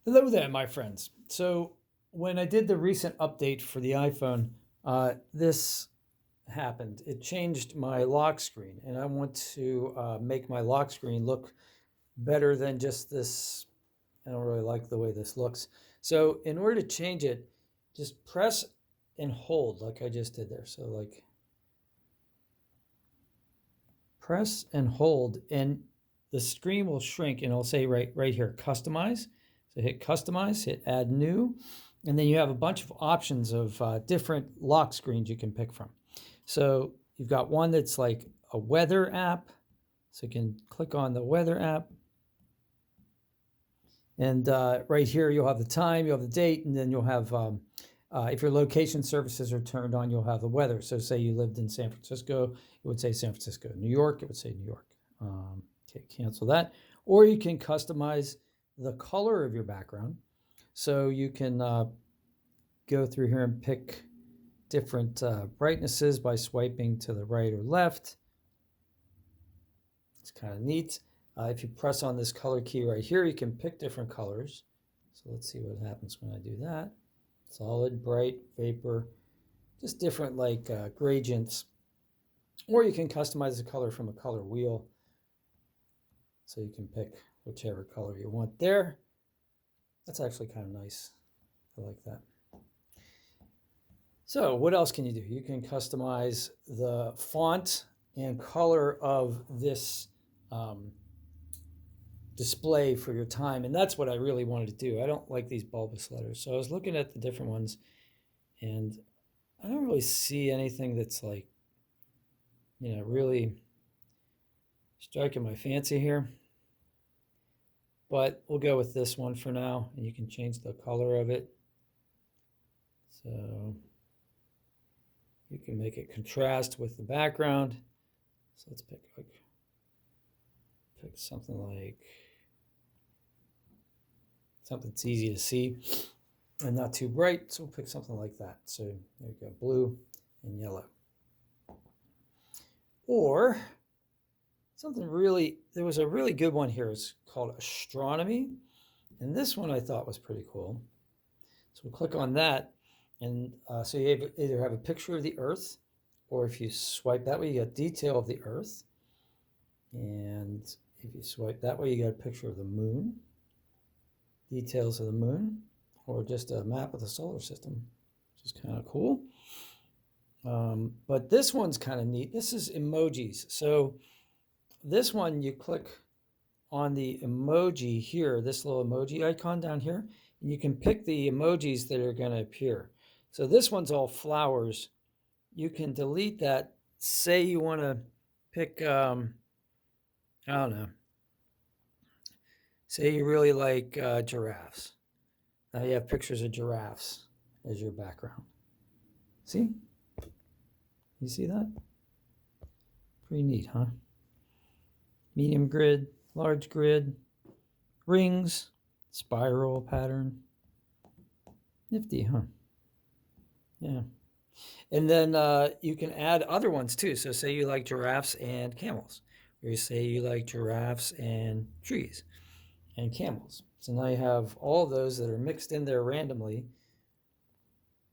Hello there, my friends. So when I did the recent update for the iPhone, this happened. It changed my lock screen, and I want to make my lock screen look better than just this. I don't really like the way this looks. So in order to change it, just press and hold like I just did there. So like press and hold, and the screen will shrink, and it'll say right here, customize. So hit customize, hit add new, and then you have a bunch of options of different lock screens you can pick from. So you've got one that's like a weather app. So you can click on the weather app. And right here, you'll have the time, you'll have the date, and then you'll have, if your location services are turned on, you'll have the weather. So say you lived in San Francisco, it would say San Francisco. New York, it would say New York. Okay, cancel that. Or you can customize the color of your background. So you can go through here and pick different brightnesses by swiping to the right or left. It's kind of neat. If you press on this color key right here, you can pick different colors. So let's see what happens when I do that. Solid, bright, vapor, just different like gradients. Or you can customize the color from a color wheel. So you can pick whichever color you want there. That's actually kind of nice. I like that. So what else can you do? You can customize the font and color of this display for your time. And that's what I really wanted to do. I don't like these bulbous letters. So I was looking at the different ones, and I don't really see anything that's like, really striking my fancy here. But we'll go with this one for now, and you can change the color of it. So you can make it contrast with the background. So let's pick something like something that's easy to see and not too bright. So we'll pick something like that. So there you go, blue and yellow. Or something really, there was a really good one here. It's called astronomy. And this one I thought was pretty cool. So we'll click on that. And so you either have a picture of the Earth, or if you swipe that way, you get detail of the Earth. And if you swipe that way, you get a picture of the moon, details of the moon, or just a map of the solar system, which is kind of cool. But this one's kind of neat. This is emojis. So this one, you click on the emoji here, this little emoji icon down here, and you can pick the emojis that are going to appear. So this one's all flowers. You can delete that. Say you want to pick, I don't know. Say you really like giraffes. Now you have pictures of giraffes as your background. See? You see that? Pretty neat, huh? Medium grid, large grid, rings, spiral pattern. Nifty, huh? Yeah. And then you can add other ones too. So say you like giraffes and camels, or you say you like giraffes and trees and camels. So now you have all of those that are mixed in there randomly.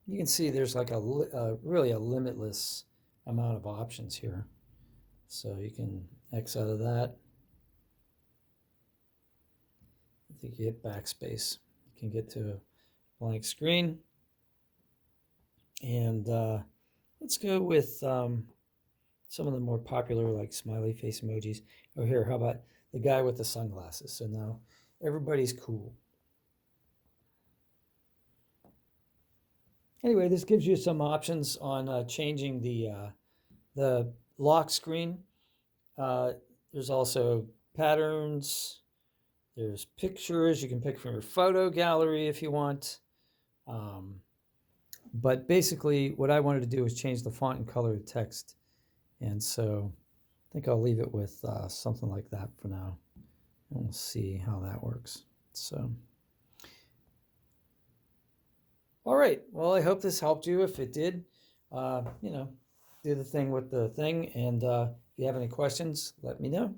You can see there's like really a limitless amount of options here. So you can X out of that. I think you hit backspace. You can get to a blank screen. And let's go with some of the more popular like smiley face emojis. Oh, here, how about the guy with the sunglasses? So now everybody's cool. Anyway, this gives you some options on changing the lock screen. There's also patterns. There's pictures. You can pick from your photo gallery if you want. But basically, what I wanted to do was change the font and color of the text. And so I think I'll leave it with something like that for now. And we'll see how that works. So, all right. Well, I hope this helped you. If it did, do the thing with the thing. And if you have any questions, let me know.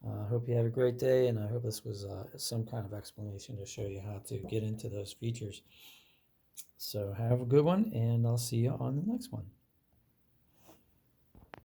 I hope you have a great day, and I hope this was some kind of explanation to show you how to get into those features. So have a good one, and I'll see you on the next one.